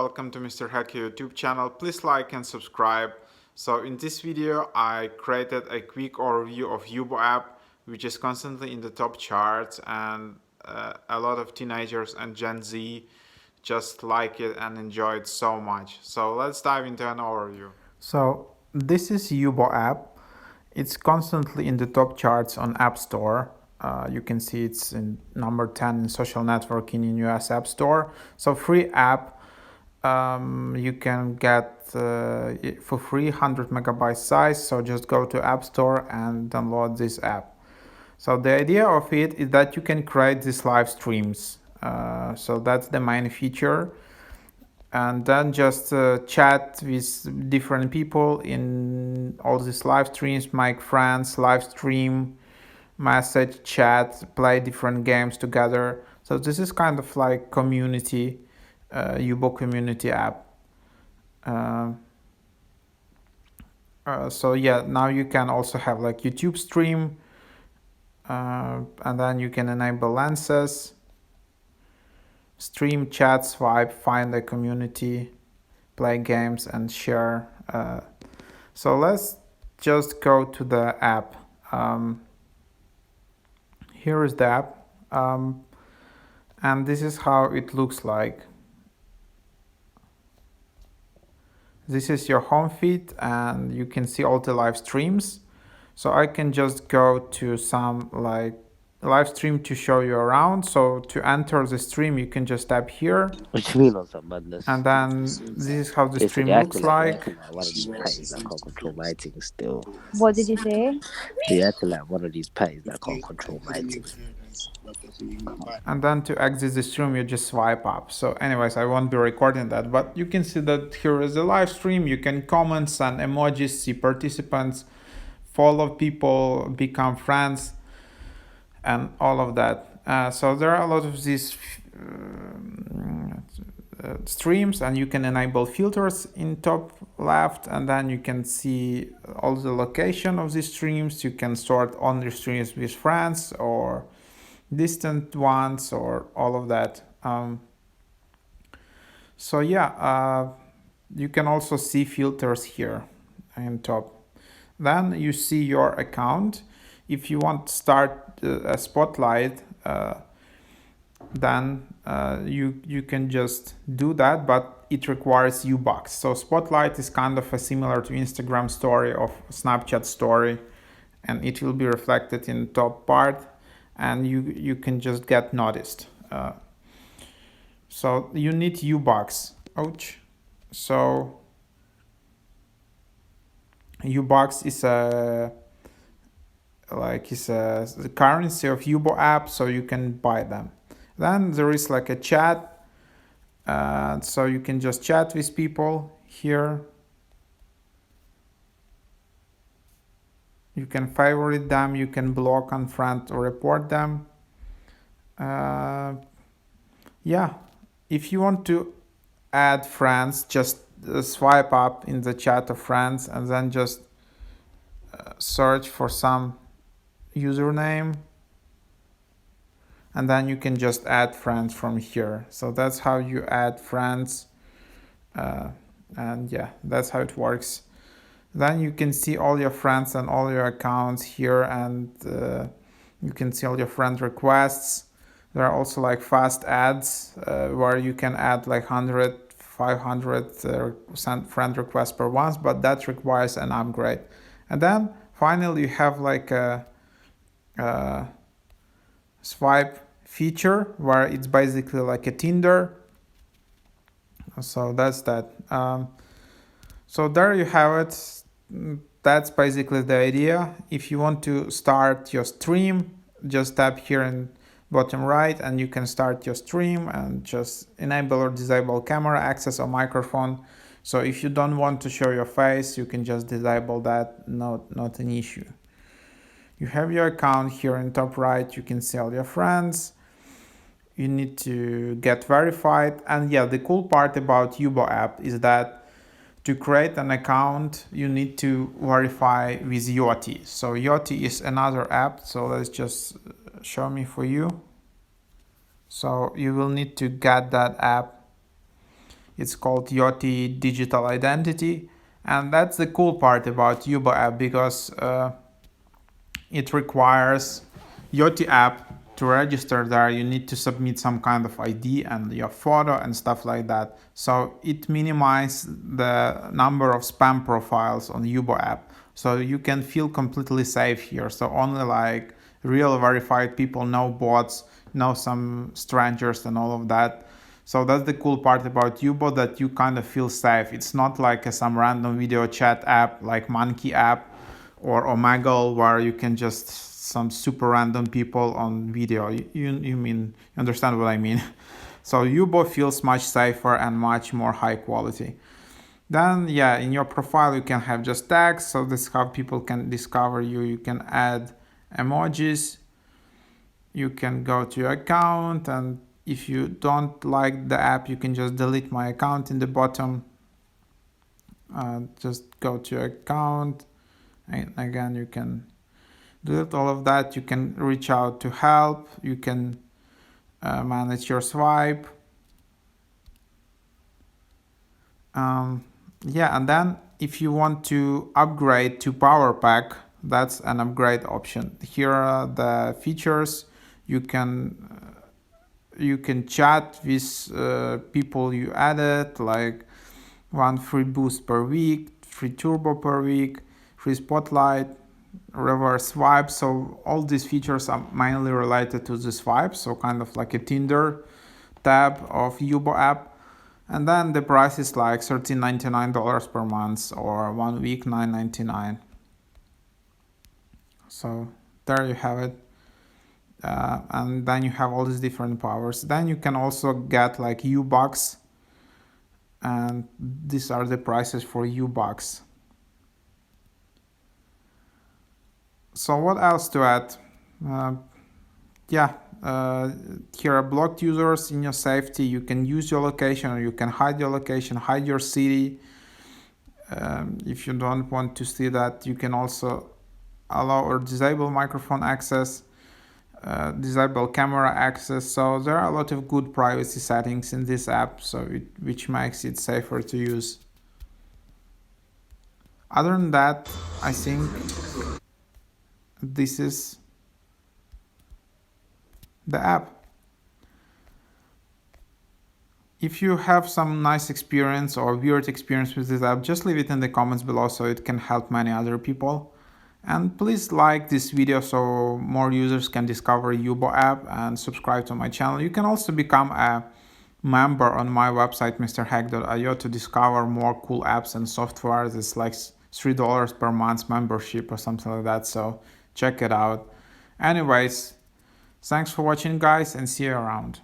Welcome to Mr. Hacker YouTube channel. Please like and subscribe. So in this video, I created a quick overview of YUBO app, which is constantly in the top charts, and a lot of teenagers and Gen Z just like it and enjoy it so much. So let's dive into an overview. So this is YUBO app. It's constantly in the top charts on App Store. You can see it's in number 10 in social networking in US App Store. So free app. You can get for free 100 megabyte size. So just go to App Store and download this app. So the idea of it is that you can create these live streams. So that's the main feature. And then just chat with different people in all these live streams, make friends, live stream, message, chat, play different games together. So this is kind of like community, YUBO community app. So yeah, now you can also have like YouTube stream, and then you can enable lenses, stream, chat, swipe, find a community, play games, and share. So let's just go to the app. Here is the app, and this is how it looks like. This is your home feed, and you can see all the live streams. So I can just go to some like live stream to show you around. So to enter the stream, you can just tap here. What you mean on some madness? And then this is how the stream You're looks acting like. one of these patties that can't control my things still. What did you say? You're acting like one of these patties that can't control my things. And then to exit the stream, you just swipe up. So anyways, I won't be recording that, but you can see that here is a live stream. You can comment, send emojis, see participants, follow people, become friends, and all of that. So there are a lot of these streams, and you can enable filters in top left, and then you can see all the location of these streams. You can sort on your streams with friends or distant ones or all of that. So yeah, you can also see filters here in top. Then you see your account. If you want to start a spotlight, then you can just do that, but it requires U-Box. So spotlight is kind of similar to Instagram story or Snapchat story, and it will be reflected in the top part, and you can just get noticed. So you need U-Box. Ouch. So U-Box is the currency of YUBO app, so you can buy them. Then there is like a chat, so you can just chat with people here. You can favorite them, you can block, unfriend, or report them. Yeah, if you want to add friends, just swipe up in the chat of friends and then just search for some username, and then you can just add friends from here. So that's how you add friends, and yeah, that's how it works. Then you can see all your friends and all your accounts here, and you can see all your friend requests. There are also like fast adds where you can add like 100, 500 friend requests per once, but that requires an upgrade. And then finally you have like a swipe feature where it's basically like a Tinder. So that's that. So there you have it. That's basically the idea. If you want to start your stream, just tap here in bottom right and you can start your stream and just enable or disable camera access or microphone. So if you don't want to show your face, you can just disable that, not an issue. You have your account here in top right, you can see all your friends. You need to get verified. And yeah, the cool part about YUBO app is that to create an account, you need to verify with Yoti. So Yoti is another app. So let's just show me for you. So you will need to get that app. It's called Yoti Digital Identity, and that's the cool part about YUBO app, because it requires Yoti app to register there. You need to submit some kind of ID and your photo and stuff like that. So it minimizes the number of spam profiles on YUBO app. So you can feel completely safe here. So only like real verified people, no bots, no some strangers and all of that. So that's the cool part about YUBO, that you kind of feel safe. It's not like some random video chat app like Monkey app or Omegle, where you can just some super random people on video. You understand what I mean? So YUBO feels much safer and much more high quality. Then yeah, in your profile you can have just tags, so this is how people can discover you. You can add emojis, you can go to your account, and if you don't like the app you can just delete my account in the bottom. Just go to your account, and again you can delete all of that. You can reach out to help, you can manage your swipe. Yeah, and then if you want to upgrade to Power Pack, that's an upgrade option. Here are the features. You can chat with people you added, like 1 free boost per week, free turbo per week, free spotlight, reverse swipe. So all these features are mainly related to the swipe, so kind of like a Tinder tab of YUBO app. And then the price is like $13.99 per month, or 1 week $9.99. So there you have it. And then you have all these different powers. Then you can also get like U-Bucks, and these are the prices for U-Bucks. So what else to add? Here are blocked users in your safety. You can use your location, or you can hide your location, hide your city. If you don't want to see that, you can also allow or disable microphone access, disable camera access. So there are a lot of good privacy settings in this app, which makes it safer to use. Other than that, I think this is the app. If you have some nice experience or weird experience with this app, just leave it in the comments below so it can help many other people. And please like this video so more users can discover YUBO app, and subscribe to my channel. You can also become a member on my website mrhack.io to discover more cool apps and software. It's like $3 per month membership or something like that, so check it out. Anyways, thanks for watching guys, and see you around.